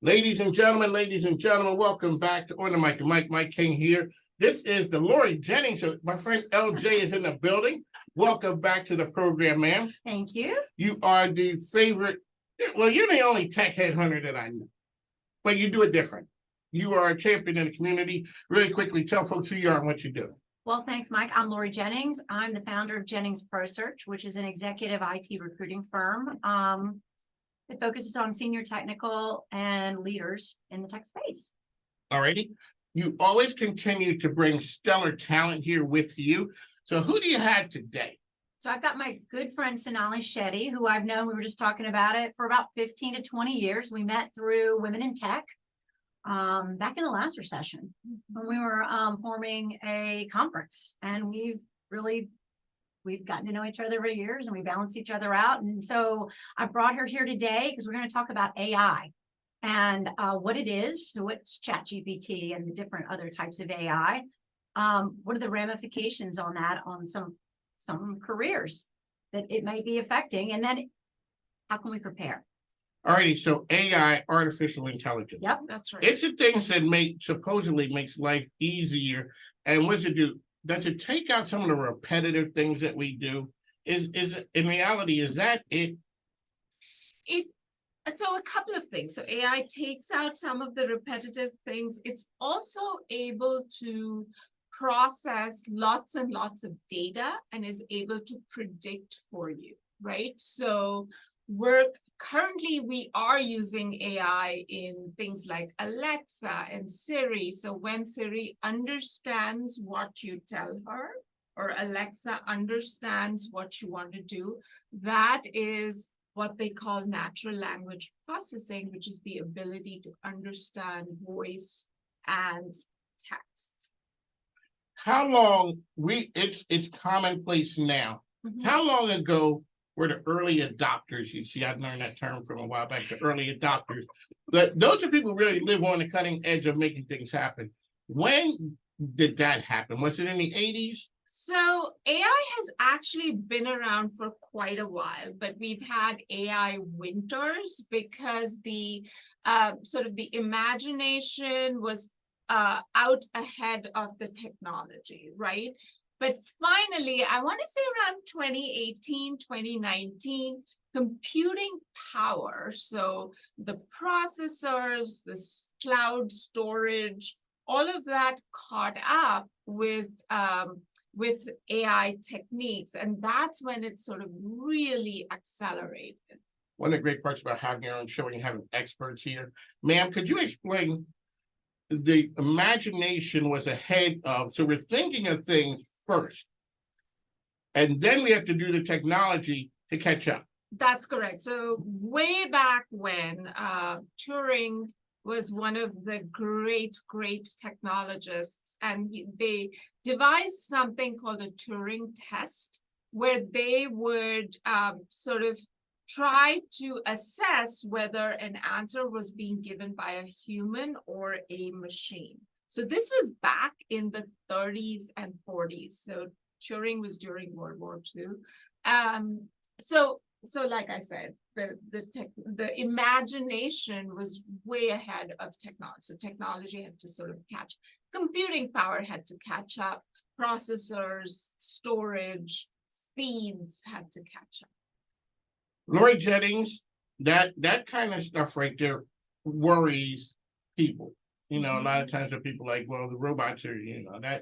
Ladies and gentlemen, welcome back to On the Mic. Mike King here. This is the Lori Jennings. So my friend LJ is in the building. Welcome back to the program, ma'am. Thank you. You are the favorite. Well, you're the only tech headhunter that I know, but you do it different. You are a champion in the community. Really quickly, tell folks who you are and what you do. Well, thanks, Mike. I'm Lori Jennings. I'm the founder of Jennings Pro Search, which is an executive IT recruiting firm. It focuses on senior technical and leaders in the tech space. Alrighty. You always continue to bring stellar talent here with you. So who do you have today? So I've got my good friend Sonali, who I've known, we were just talking about it, for about 15 to 20 years. We met through Women in Tech back in the last recession when we were forming a conference, and we've gotten to know each other over years, and we balance each other out. And so I brought her here today because we're going to talk about AI and what it is, what's ChatGPT and the different other types of AI. What are the ramifications on that, on some careers that it may be affecting, and then how can we prepare? Alrighty, so AI, artificial intelligence. Yep, that's right. It's the things that supposedly makes life easier. And what does it do? Does it take out some of the repetitive things that we do? Is in reality, is that it? So a couple of things. So AI takes out some of the repetitive things. It's also able to process lots and lots of data and is able to predict for you, right? So we are using AI in things like Alexa and Siri. So when Siri understands what you tell her, or Alexa understands what you want to do, that is what they call natural language processing, which is the ability to understand voice and text. How long it's commonplace now. Mm-hmm. How long ago were the early adopters? You see, I learned that term from a while back, the early adopters. But those are people who really live on the cutting edge of making things happen. When did that happen? Was it in the 80s? So AI has actually been around for quite a while, but we've had AI winters because the sort of the imagination was out ahead of the technology, right? But finally, I want to say around 2018, 2019, computing power, so the processors, the cloud storage, all of that caught up with AI techniques, and that's when it sort of really accelerated. One of the great parts about having your own show and having experts here, ma'am, could you explain? The imagination was ahead of, so we're thinking of things first, and then we have to do the technology to catch up. That's correct. So way back when Turing was one of the great technologists, and they devised something called a Turing test, where they would sort of try to assess whether an answer was being given by a human or a machine. So this was back in the 30s and 40s. So Turing was during World War II. So like I said, the imagination was way ahead of technology. So technology had to sort of computing power had to catch up, processors, storage, speeds had to catch up. Lori Jennings, that kind of stuff right there worries people. You know, a lot of times when people like, well, the robots are,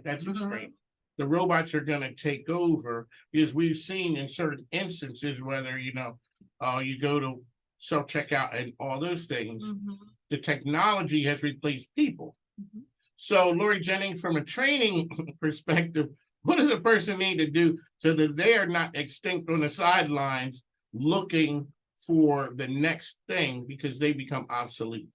that's extreme. The robots are going to take over, because we've seen in certain instances, whether, you go to self-checkout and all those things, the technology has replaced people. So Lori Jennings, from a training perspective, what does a person need to do so that they are not extinct on the sidelines looking for the next thing because they become obsolete?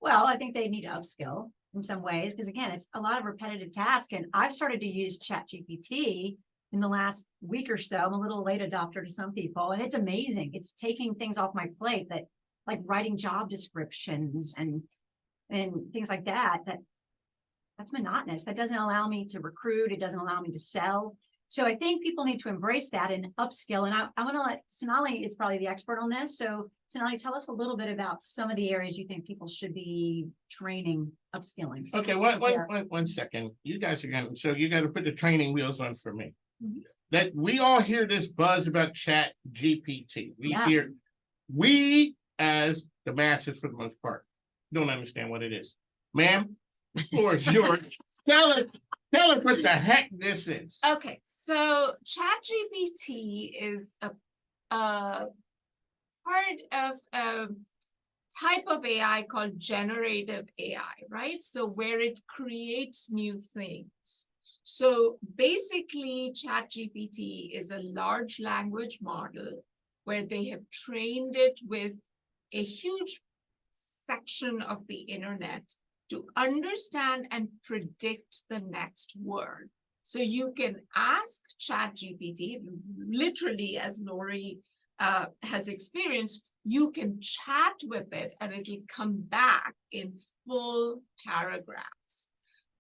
Well, I think they need to upskill in some ways, because again, it's a lot of repetitive tasks. And I've started to use ChatGPT in the last week or so. I'm a little late adopter to some people, and it's amazing. It's taking things off my plate, that like writing job descriptions and things like that. That's monotonous. That doesn't allow me to recruit. It doesn't allow me to sell. So I think people need to embrace that and upskill. And I want to let Sonali is probably the expert on this. So Sonali, tell us a little bit about some of the areas you think people should be training, upskilling. Okay, one second. You guys are gonna, so you gotta put the training wheels on for me. Mhm. That we all hear this buzz about Chat GPT. Yeah. We as the masses for the most part, don't understand what it is. Ma'am, the floor is yours. Tell us what the heck this is. Okay, so ChatGPT is a part of a type of AI called generative AI, right? So where it creates new things. So basically, ChatGPT is a large language model where they have trained it with a huge section of the internet to understand and predict the next word. So you can ask ChatGPT, literally, as Lori has experienced, you can chat with it and it'll come back in full paragraphs.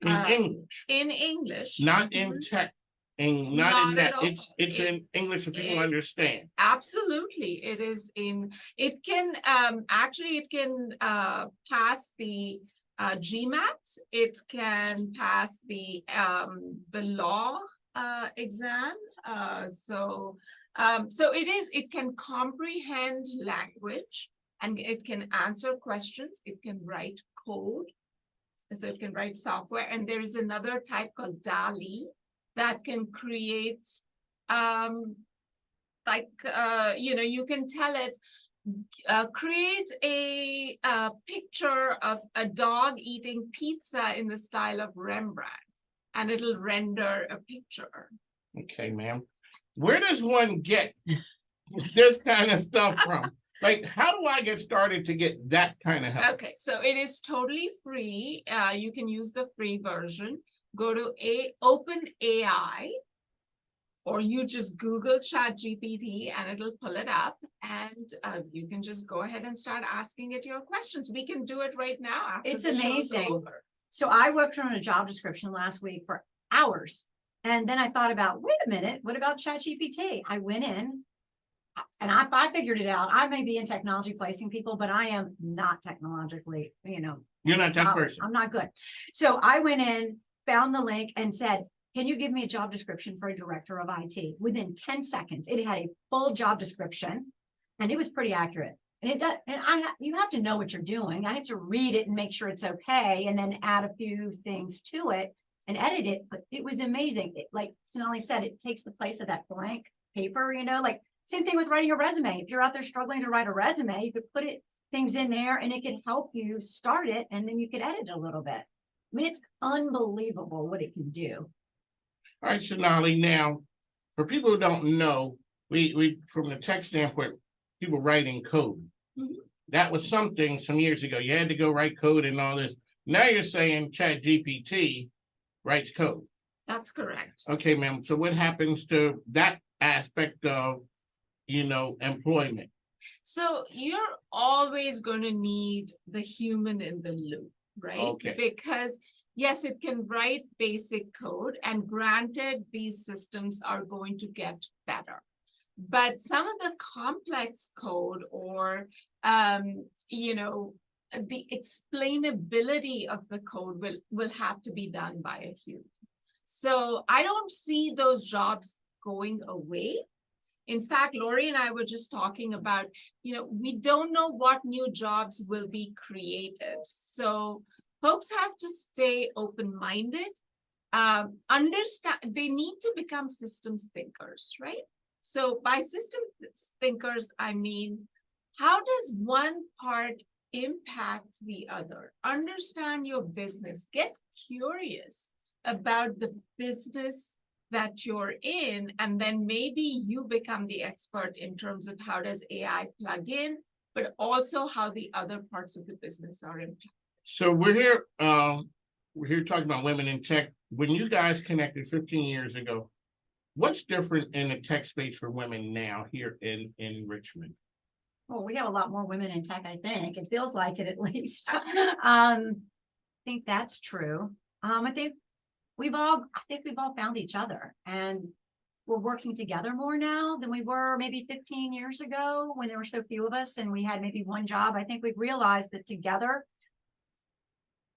In English, In English. not in tech, and not in Not that. at all. It's in English so people understand. Absolutely, it is in, it can, actually, it can pass the GMAT, it can pass the law exam. So it can comprehend language and it can answer questions, it can write code, so it can write software. And there is another type called DALI that can create, you can tell it, create a picture of a dog eating pizza in the style of Rembrandt, and it'll render a picture. Okay, ma'am. Where does one get this kind of stuff from? Like, how do I get started to get that kind of help? Okay, so it is totally free. You can use the free version. Go to OpenAI, or you just Google ChatGPT and it'll pull it up, and you can just go ahead and start asking it your questions. We can do it right now after It's the show's amazing. over. So I worked on a job description last week for hours. And then I thought about, wait a minute, what about ChatGPT? I went in and I figured it out. I may be in technology placing people, but I am not technologically, You're not that solid. person. I'm not good. So I went in, found the link and said, can you give me a job description for a director of IT? Within 10 seconds, it had a full job description and it was pretty accurate. And it does, and you have to know what you're doing. I had to read it and make sure it's okay, and then add a few things to it and edit it. But it was amazing. Like Sonali said, it takes the place of that blank paper, like same thing with writing a resume. If you're out there struggling to write a resume, you could put things in there and it can help you start it, and then you could edit it a little bit. I mean, it's unbelievable what it can do. All right, Sonali. Now, for people who don't know, we from the tech standpoint, people writing code. Mhm. That was something some years ago. You had to go write code and all this. Now you're saying ChatGPT writes code. That's correct. Okay, ma'am. So what happens to that aspect of, employment? So you're always going to need the human in the loop, right? Okay. Because yes, it can write basic code, and granted, these systems are going to get better. But some of the complex code, or the explainability of the code will have to be done by a human. So I don't see those jobs going away. In fact, Lori and I were just talking about, we don't know what new jobs will be created. So folks have to stay open-minded, understand, they need to become systems thinkers, right? So by systems thinkers, I mean, how does one part impact the other? Understand your business, get curious about the business that you're in, and then maybe you become the expert in terms of how does AI plug in, but also how the other parts of the business are impacted. So we're here talking about women in tech. When you guys connected 15 years ago, what's different in the tech space for women now here in Richmond? Well, we have a lot more women in tech, I think. It feels like it, at least. I think that's true. I think we've all found each other, and we're working together more now than we were maybe 15 years ago when there were so few of us and we had maybe one job. I think we've realized that together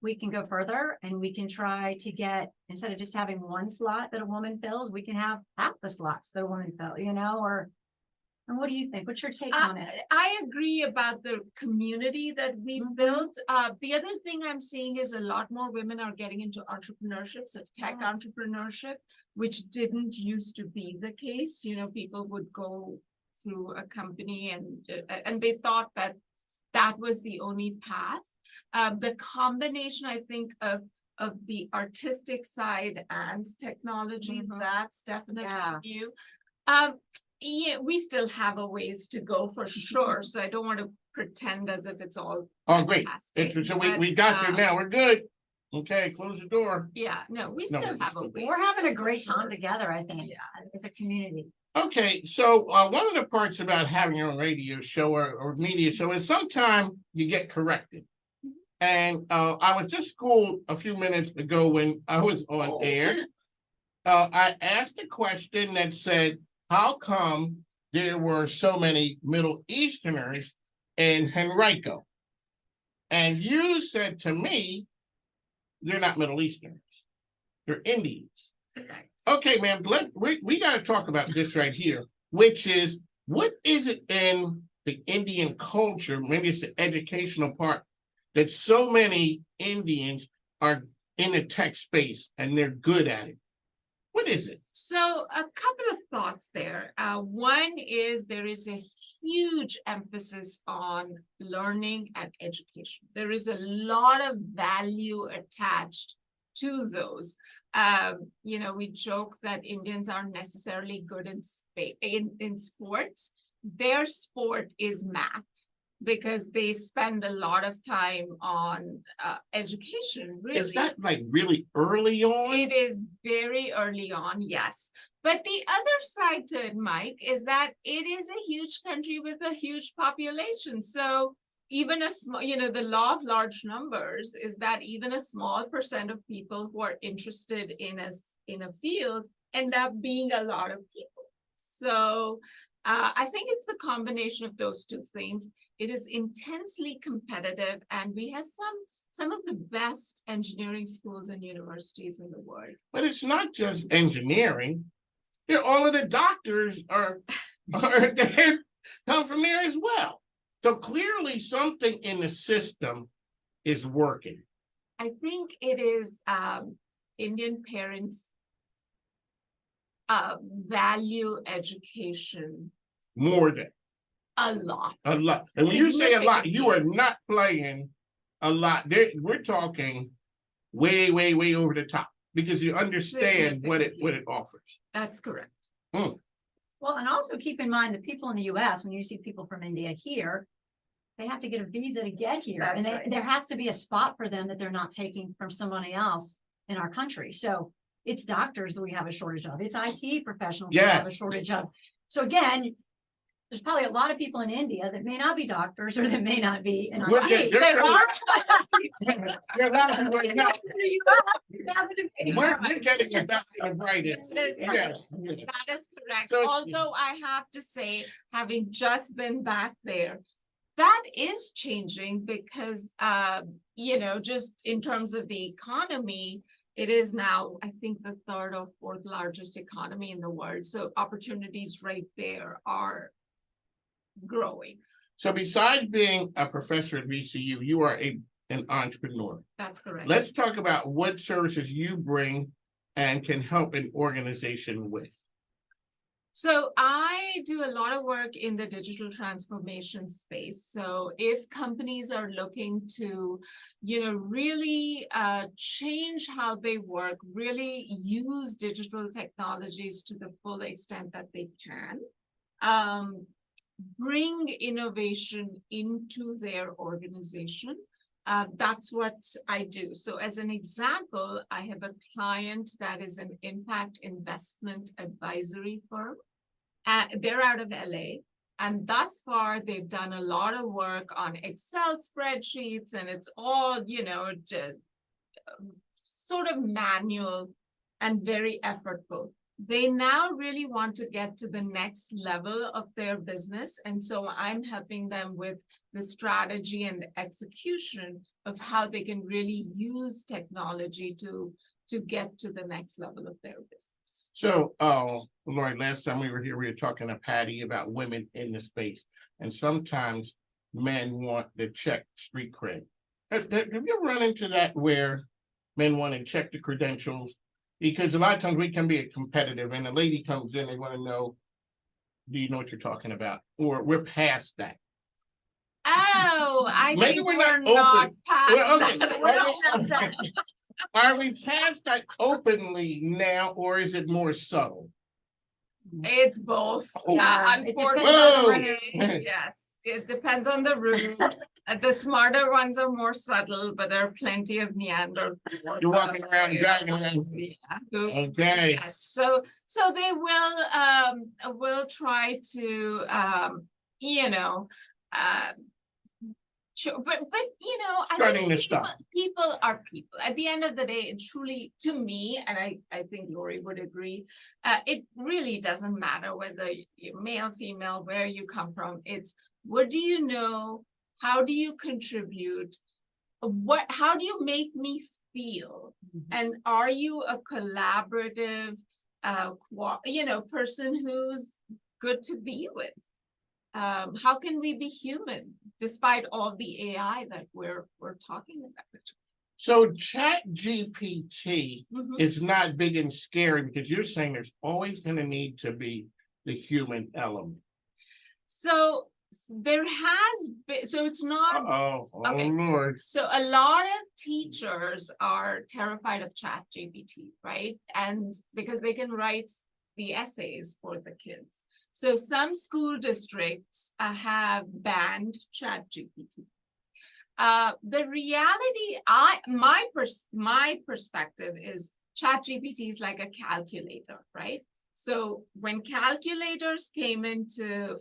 we can go further and we can try to get, instead of just having one slot that a woman fills, we can have half the slots that a woman fill, you know, or, and what do you think? What's your take on it? I agree about the community that we Mhm. built. The other thing I'm seeing is a lot more women are getting into entrepreneurship, so tech Yes. entrepreneurship, which didn't used to be the case. You know, people would go through a company and they thought that that was the only path. The combination, I think, of the artistic side and technology, Mhm. that's definitely Yeah. new. Yeah, we still have a ways to go for sure, so I don't want to pretend as if it's all Oh, great. fantastic. So but, we got there um, now. We're good. Okay, close the door. Yeah, no, we No, still it's have a good. ways. We're to having a go for great time sure. together, I think, as a community. Okay, so one of the parts about having your own radio show or media show is sometimes you get corrected. And I was just schooled a few minutes ago when I was on air. I asked a question that said, how come there were so many Middle Easterners in Henrico? And you said to me, they're not Middle Easterners, they're Indians. Correct. Okay, ma'am, we got to talk about this right here, which is what is it in the Indian culture? Maybe it's the educational part that so many Indians are in the tech space and they're good at it. What is it? So a couple of thoughts there. One is there is a huge emphasis on learning and education. There is a lot of value attached to those. You know, we joke that Indians aren't necessarily good in sports. Their sport is math because they spend a lot of time on education. Really, Is that like really early on? it is very early on, yes. But the other side to it, Mike, is that it is a huge country with a huge population. So even a small, you know, the law of large numbers is that even a small percent of people who are interested in a field end up being a lot of people. So I think it's the combination of those two things. It is intensely competitive, and we have some of the best engineering schools and universities in the world. But it's not just engineering. All of the doctors are they come from there as well. So clearly something in the system is working. I think it is Indian parents value education More than a lot. a lot. And when you say a lot, you are not playing a lot. We're talking way, way, way over the top because you understand what it offers. That's correct. Well, and also keep in mind the people in the US, when you see people from India here, they have to get a visa to get here. And That's right. there has to be a spot for them that they're not taking from somebody else in our country. So it's doctors that we have a shortage of. It's IT professionals we have a Yes. shortage of. So again, there's probably a lot of people in India that may not be doctors or that may not be in We're IT. getting- There are You're not right now. We're Right. getting it back to the right. That is Yes. That is correct. So- Although I have to say, having just been back there, that is changing because, you know, just in terms of the economy, it is now, I think, the third or fourth largest economy in the world. So opportunities right there are growing. So besides being a professor at VCU, you are an entrepreneur. That's correct. Let's talk about what services you bring and can help an organization with. So I do a lot of work in the digital transformation space. So if companies are looking to, you know, really change how they work, really use digital technologies to the full extent that they can, bring innovation into their organization. That's what I do. So as an example, I have a client that is an impact investment advisory firm. They're out of LA. And thus far, they've done a lot of work on Excel spreadsheets, and it's all, you know, sort of manual and very effortful. they now really want to get to the next level of their business. And so I'm helping them with the strategy and the execution of how they can really use technology to get to the next level of their business. So, Lori, last time we were here, we were talking to Patty about women in the space. And sometimes men want to check street cred. Have you ever run into that where men want to check the credentials? Because a lot of times we can be a competitive and a lady comes in, they want to know, do you know what you're talking about? Or we're past that. Oh, I Maybe think we're we're not open. not past Well, okay. that. We're not past that. Are we past that openly now, or is it more subtle? It's both. Oh. Yeah, it depends Unfortunately, on the Whoa. room. yes, it depends on the room. The smarter ones are more subtle, but there are plenty of Neanderthals. You're walking around, dragging around. Yeah, who- Okay. yes, so they will try to you know, sure, but you know, I Starting think to stop. people are people. At the end of the day, it truly, to me, and I think Lori would agree, it really doesn't matter whether you're male, female, where you come from. It's what do you know? How do you contribute? How do you make me feel? And are you a collaborative, person who's good to be with? How can we be human despite all the AI that we're talking about? So Chat GPT Mhm. is not big and scary because you're saying there's always going to need to be the human element. So there has been, so it's not. Oh Okay. Lord. So a lot of teachers are terrified of Chat GPT, right? And because they can write the essays for the kids. So some school districts have banned Chat GPT. The reality, my perspective is Chat GPT is like a calculator, right? So when calculators came into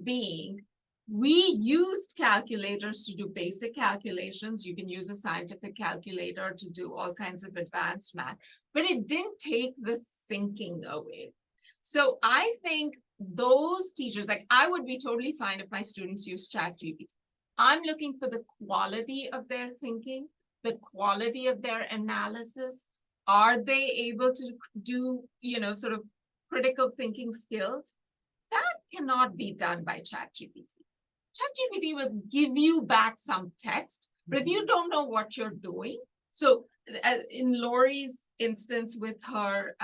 being, we used calculators to do basic calculations. You can use a scientific calculator to do all kinds of advanced math, but it didn't take the thinking away. So I think those teachers, like I would be totally fine if my students use ChatGPT. I'm looking for the quality of their thinking, the quality of their analysis. Are they able to do, sort of critical thinking skills? That cannot be done by ChatGPT. ChatGPT will give you back some text, but if you don't know what you're doing, so in Lori's instance with her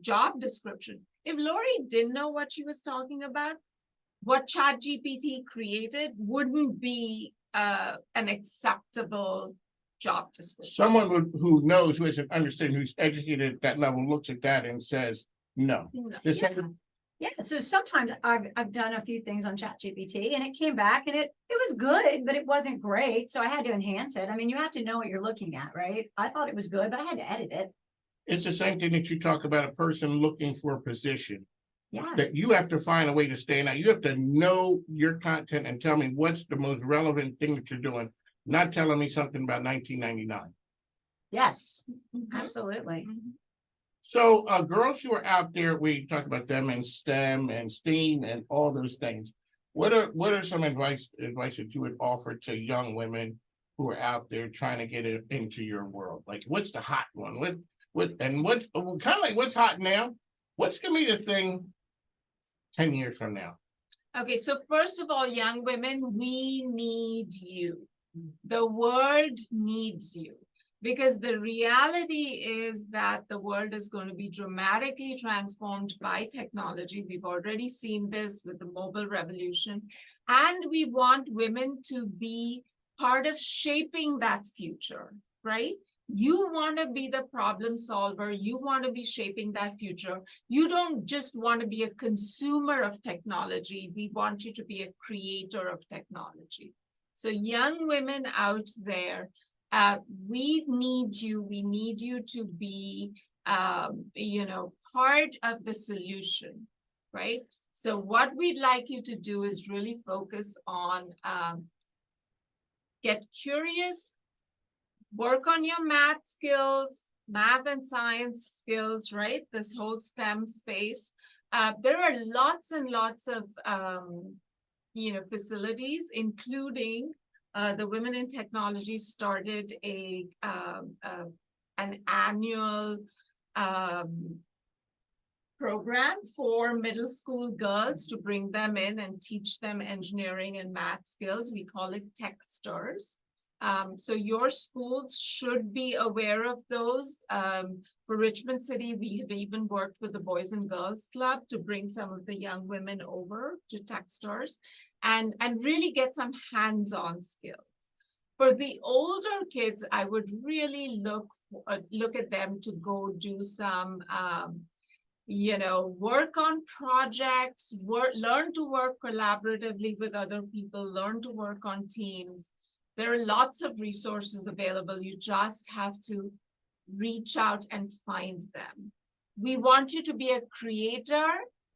job description, if Lori didn't know what she was talking about, what ChatGPT created wouldn't be an acceptable job description. Someone who knows, who isn't understanding, who's educated at that level, looks at that and says, no. This Yeah, so sometimes I've done a few things on ChatGPT and it came back and it was good, but it wasn't great. So I had to enhance it. I mean, you have to know what you're looking at, right? I thought it was good, but I had to edit it. It's the same thing that you talk about a person looking for a position. Yeah. That you have to find a way to stand out. You have to know your content and tell me what's the most relevant thing that you're doing, not telling me something about 1999. Yes, Mhm. absolutely. Mhm. So girls who are out there, we talk about them in STEM and STEAM and all those things. What are some advice that you would offer to young women who are out there trying to get into your world? Like what's the hot one? What's kind of like what's hot now? What's gonna be the thing 10 years from now? Okay, so first of all, young women, we need you. The world needs you. Because the reality is that the world is going to be dramatically transformed by technology. We've already seen this with the mobile revolution. And we want women to be part of shaping that future, right? You want to be the problem solver. You want to be shaping that future. You don't just want to be a consumer of technology. We want you to be a creator of technology. So young women out there, we need you. We need you to be, part of the solution, right? So what we'd like you to do is really focus on get curious, work on your math skills, math and science skills, right? This whole STEM space. There are lots and lots of, facilities, including the Women in Technology started an annual program for middle school girls to bring them in and teach them engineering and math skills. We call it Techsters. So your schools should be aware of those. For Richmond City, we have even worked with the Boys and Girls Club to bring some of the young women over to Techstars and really get some hands-on skills. For the older kids, I would really look at them to go do some work on projects, learn to work collaboratively with other people, learn to work on teams. There are lots of resources available. You just have to reach out and find them. We want you to be a creator,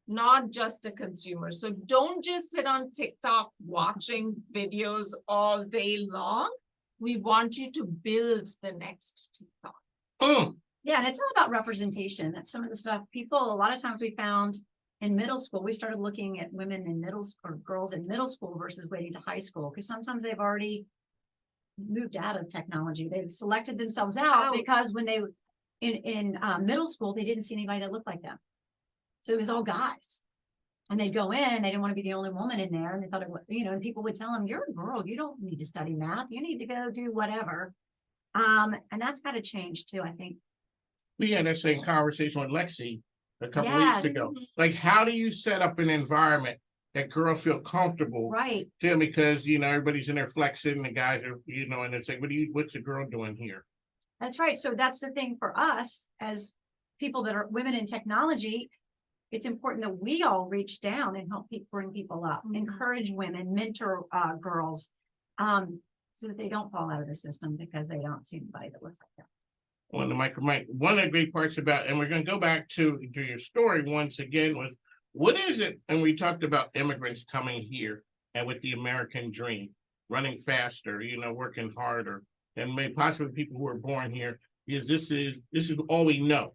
not just a consumer. So don't just sit on TikTok watching videos all day long. We want you to build the next TikTok. Yeah, and it's all about representation. That's some of the stuff people, a lot of times we found in middle school, we started looking at women in middle school or girls in middle school versus waiting to high school, because sometimes they've already moved out of technology. They've selected themselves out because when they in middle school, they didn't see anybody that looked like them. So it was all guys. And they'd go in and they didn't want to be the only woman in there. And they thought it was, and people would tell them, you're a girl, you don't need to study math. You need to go do whatever. And that's got to change too, I think. We had that same conversation with Lexi a couple weeks Yes. ago. Like, how do you set up an environment that girls feel comfortable Right. to? Because, everybody's in there flexing, the guys are, and it's like, what's the girl doing here? That's right. So that's the thing for us as people that are women in technology. It's important that we all reach down and help bring people up, encourage women, mentor girls, so that they don't fall out of the system because they don't see anybody that looks like them. On the microphone. One of the great parts about, and we're going to go back to your story once again, was what is it? And we talked about immigrants coming here and with the American dream, running faster, working harder, and maybe possibly people who are born here, because this is all we know.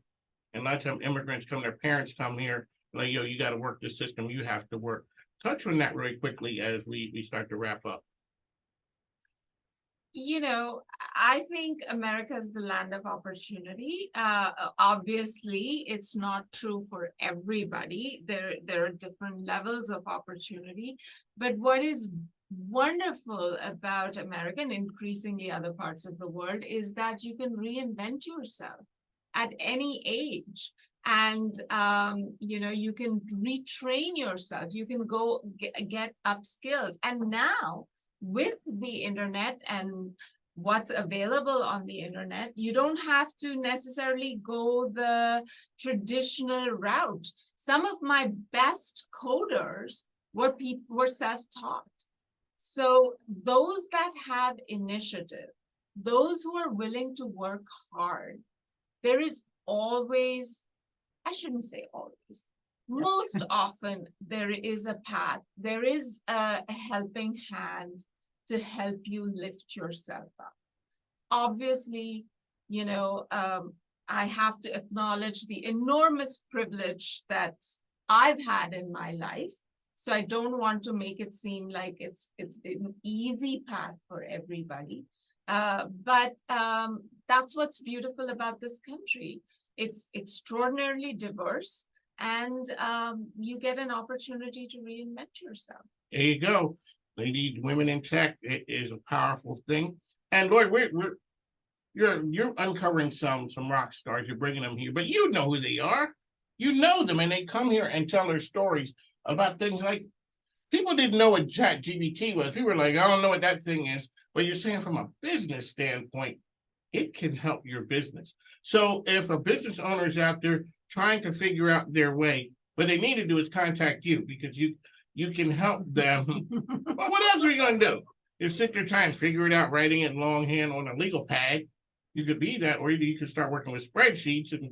And a lot of times immigrants come, their parents come here, like, you got to work the system, you have to work. Touch on that really quickly as we start to wrap up. I think America is the land of opportunity. Obviously, it's not true for everybody. There are different levels of opportunity. But what is wonderful about America and increasingly other parts of the world is that you can reinvent yourself at any age. And, you can retrain yourself. You can go get upskilled. And now, with the internet and what's available on the internet, you don't have to necessarily go the traditional route. Some of my best coders were self-taught. So those that have initiative, those who are willing to work hard, there is always, I shouldn't say always, most often there is a path, there is a helping hand to help you lift yourself up. Obviously, I have to acknowledge the enormous privilege that I've had in my life. So I don't want to make it seem like it's an easy path for everybody. But that's what's beautiful about this country. It's extraordinarily diverse. And you get an opportunity to reinvent yourself. There you go. Ladies, women in tech, it is a powerful thing. And Lloyd, you're uncovering some rock stars. You're bringing them here, but you know who they are. You know them, and they come here and tell their stories about things like people didn't know what ChatGPT was. People were like, I don't know what that thing is. But you're saying from a business standpoint, it can help your business. So if a business owner is out there trying to figure out their way, what they need to do is contact you, because you can help them. Well, what else are you going to do? You sit there trying to figure it out, writing it longhand on a legal pad. You could be that, or you could start working with spreadsheets. And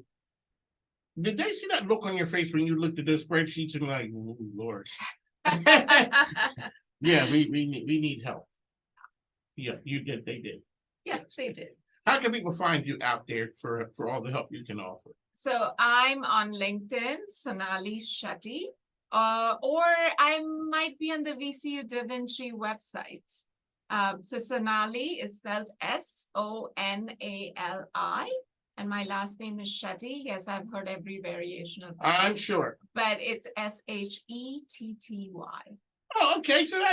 did they see that look on your face when you looked at those spreadsheets and like, oh, Lord? Yeah, we need help. Yeah, you did. They did. Yes, they did. How can people find you out there for all the help you can offer? So I'm on LinkedIn, Sonali Shetty, or I might be on the VCU Da Vinci website. So Sonali is spelled Sonali, and my last name is Shetty. Yes, I've heard every variation of that, I'm sure. but it's Shetty. Oh, okay, so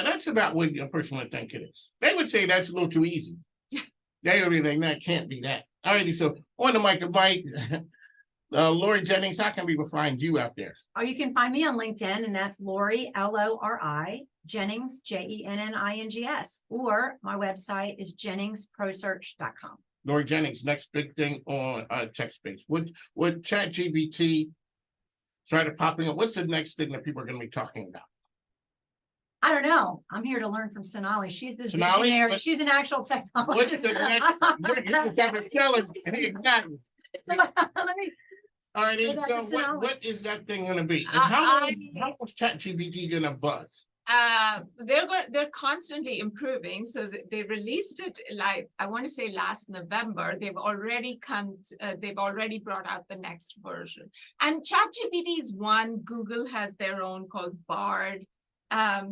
that's about what a person would think it is. They would say that's a little too easy. They would be like, that can't be that. Alrighty, so on the mic, Mike, Lori Jennings, how can people find you out there? Or you can find me on LinkedIn, and that's Lori, Lori, Jennings, Jennings. Or my website is jenningsprosearch.com. Lori Jennings, next big thing on tech space. Would ChatGPT started popping up? What's the next thing that people are going to be talking about? I don't know. I'm here to learn from Sonali. She's this Sonali, visionary. what- She's an actual What's technologist. the next? You're just having sellers. Exactly. So let me, All right, So that's so a Sonali. what is that thing going to be? And I- how was ChatGPT going to buzz? They're constantly improving. So they released it like I want to say last November. They've already brought out the next version. And ChatGPT is one. Google has their own called Bard.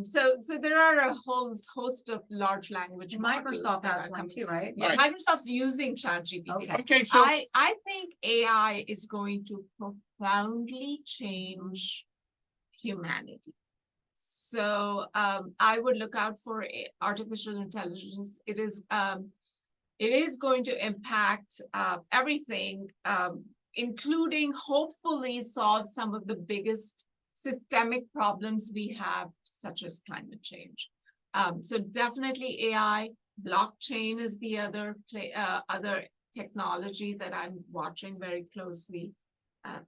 So there are a whole host of large language models Microsoft that has are one coming. too, right? Yeah, Right. Microsoft's using ChatGPT. Okay. Okay, so I think AI is going to profoundly change humanity. So I would look out for artificial intelligence. It is going to impact everything, including hopefully solve some of the biggest systemic problems we have, such as climate change. So definitely AI. Blockchain is the other technology that I'm watching very closely,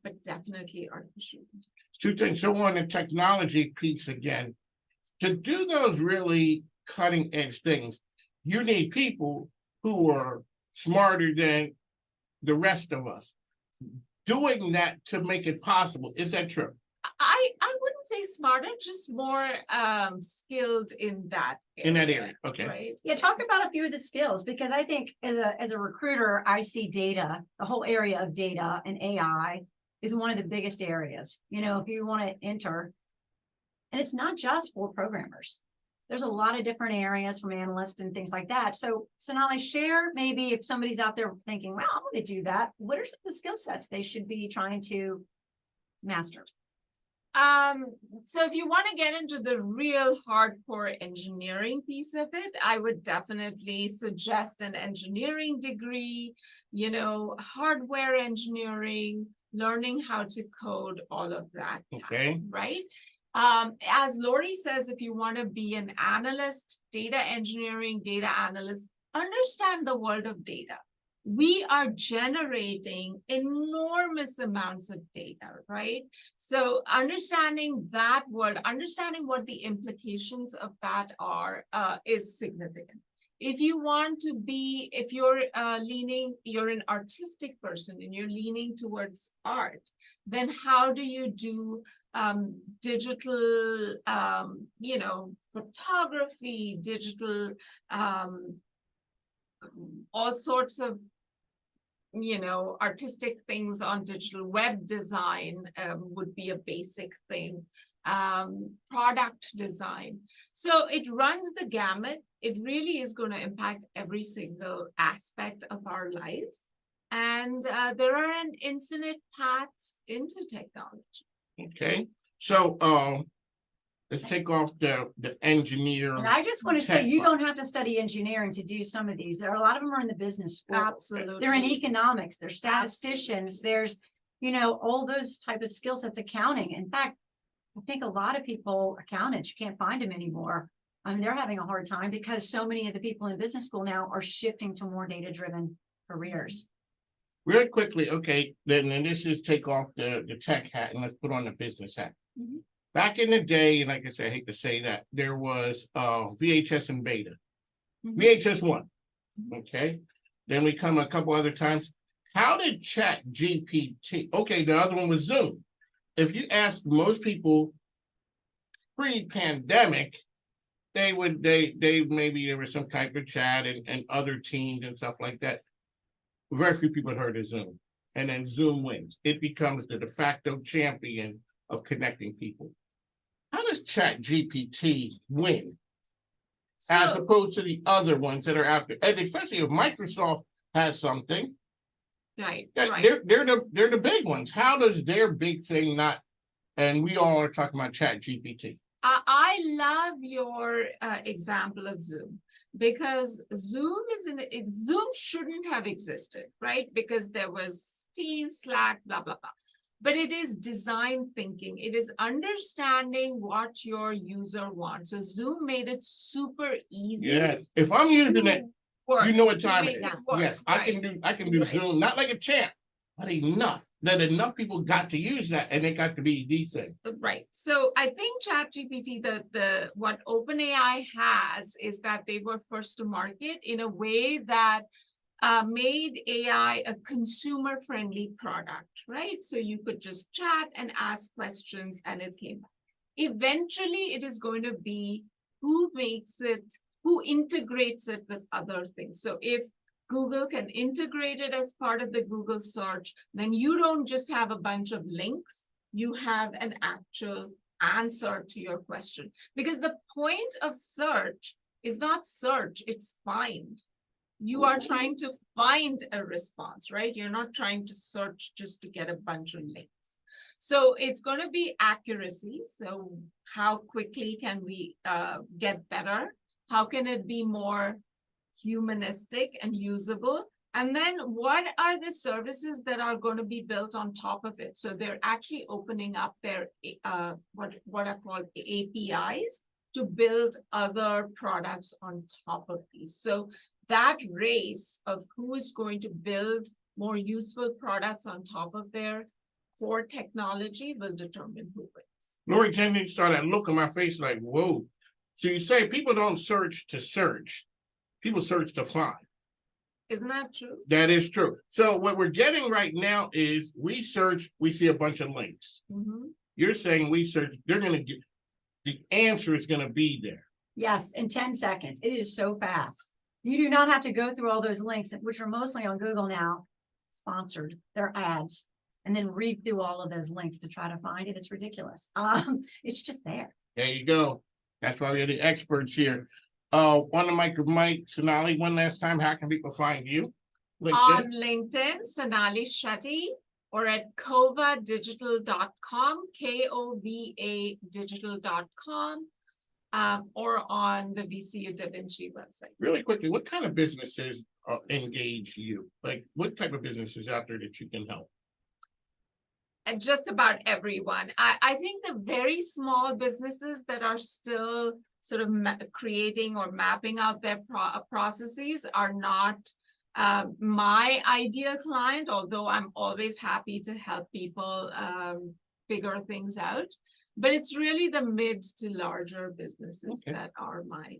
but definitely artificial intelligence. two things. So on the technology piece again, to do those really cutting edge things, you need people who are smarter than the rest of us. Doing that to make it possible. Is that true? I wouldn't say smarter, just more skilled in that In that area? Okay. right? Yeah, talk about a few of the skills, because I think as a recruiter, I see data, the whole area of data and AI is one of the biggest areas. You know, if you want to enter, and it's not just for programmers. There's a lot of different areas from analysts and things like that. So Sonali, share maybe if somebody's out there thinking, well, I want to do that. What are some of the skill sets they should be trying to master? So if you want to get into the real hardcore engineering piece of it, I would definitely suggest an engineering degree, hardware engineering, learning how to code, all of that. Okay. Right? As Lori says, if you want to be an analyst, data engineering, data analyst, understand the world of data. We are generating enormous amounts of data, right? So understanding that world, understanding what the implications of that are, is significant. If you want to be, if you're you're an artistic person and you're leaning towards art, then how do you do digital, photography, digital, all sorts of artistic things on digital. Web design would be a basic thing, product design. So it runs the gamut. It really is going to impact every single aspect of our lives. And there are an infinite paths into technology. Okay. So let's take off the engineer. And I just want to say, tech you part. don't have to study engineering to do some of these. There are a lot of them are in the business schools. Absolutely. They're in economics, they're statisticians, there's, all those type of skill sets, accounting. In fact, I think a lot of people, accountants, you can't find them anymore. I mean, they're having a hard time because so many of the people in business school now are shifting to more data-driven careers. Real quickly, okay, then this is take off the tech hat and let's put on the business hat. Mhm. Back in the day, and like I said, I hate to say that, there was VHS and beta. Mhm. VHS 1. Okay. Then we come a couple other times. How did ChatGPT? Okay, the other one was Zoom. If you ask most people pre-pandemic, they maybe there was some type of chat and other teams and stuff like that. Very few people heard of Zoom. And then Zoom wins. It becomes the de facto champion of connecting people. How does Chat GPT win as So, opposed to the other ones that are out there? And especially if Microsoft has something, right, that right. they're the big ones. How does their big thing not? And we all are talking about Chat GPT. I love your example of Zoom because Zoom shouldn't have existed, right? Because there was Teams, Slack, blah, blah, blah. But it is design thinking. It is understanding what your user wants. So Zoom made it super easy. Yes. If I'm using it, work, you know what to time make it is. work, Yes, right. I can do Right. Zoom, not like a champ, but enough that enough people got to use that and it got to be the thing. Right. So I think ChatGPT, what OpenAI has is that they were first to market in a way that made AI a consumer-friendly product, right? So you could just chat and ask questions and it came back. Eventually, it is going to be who integrates it with other things. So if Google can integrate it as part of the Google search, then you don't just have a bunch of links, you have an actual answer to your question. Because the point of search is not search, it's find. You are trying to find a response, right? You're not trying to search just to get a bunch of links. So it's going to be accuracy. So how quickly can we get better? How can it be more humanistic and usable? And then what are the services that are going to be built on top of it? So they're actually opening up their what are called APIs to build other products on top of these. So that race of who is going to build more useful products on top of their core technology will determine who wins. Lori Jennings saw that look on my face like, whoa. So you say people don't search to search, people search to find. Isn't that true? That is true. So what we're getting right now is we search, we see a bunch of links. Mm-hmm. You're saying we search, they're going to get, the answer is going to be there. Yes, in 10 seconds. It is so fast. You do not have to go through all those links, which are mostly on Google now, sponsored, they're ads, and then read through all of those links to try to find it. It's ridiculous. It's just there. There you go. That's why we're the experts here. On the mic with Mike Sonali, one last time, how can people find you? On LinkedIn, Sonali Shetty, or at kovadigital.com, KOVA digital.com, or on the VCU Da Vinci website. Really quickly, what kind of businesses engage you? Like, what type of businesses out there that you can help? And just about everyone. I think the very small businesses that are still sort of creating or mapping out their processes are not my ideal client, although I'm always happy to help people figure things out. But it's really the mid to larger businesses that are my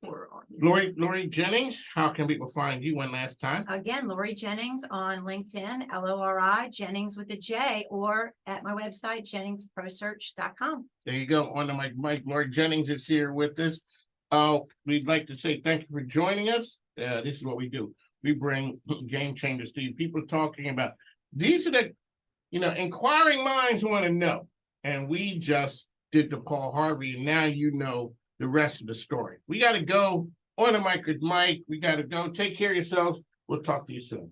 core audience. Lori Jennings, how can people find you one last time? Again, Lori Jennings on LinkedIn, Lori Jennings with a J, or at my website, JenningsProSearch.com. There you go. On the mic, Mike. Lori Jennings is here with us. We'd like to say thank you for joining us. This is what we do. We bring game changers to you. People talking about these are the, inquiring minds want to know. And we just did the Paul Harvey, and now you know the rest of the story. We got to go. On the mic with Mike. We got to go. Take care of yourselves. We'll talk to you soon.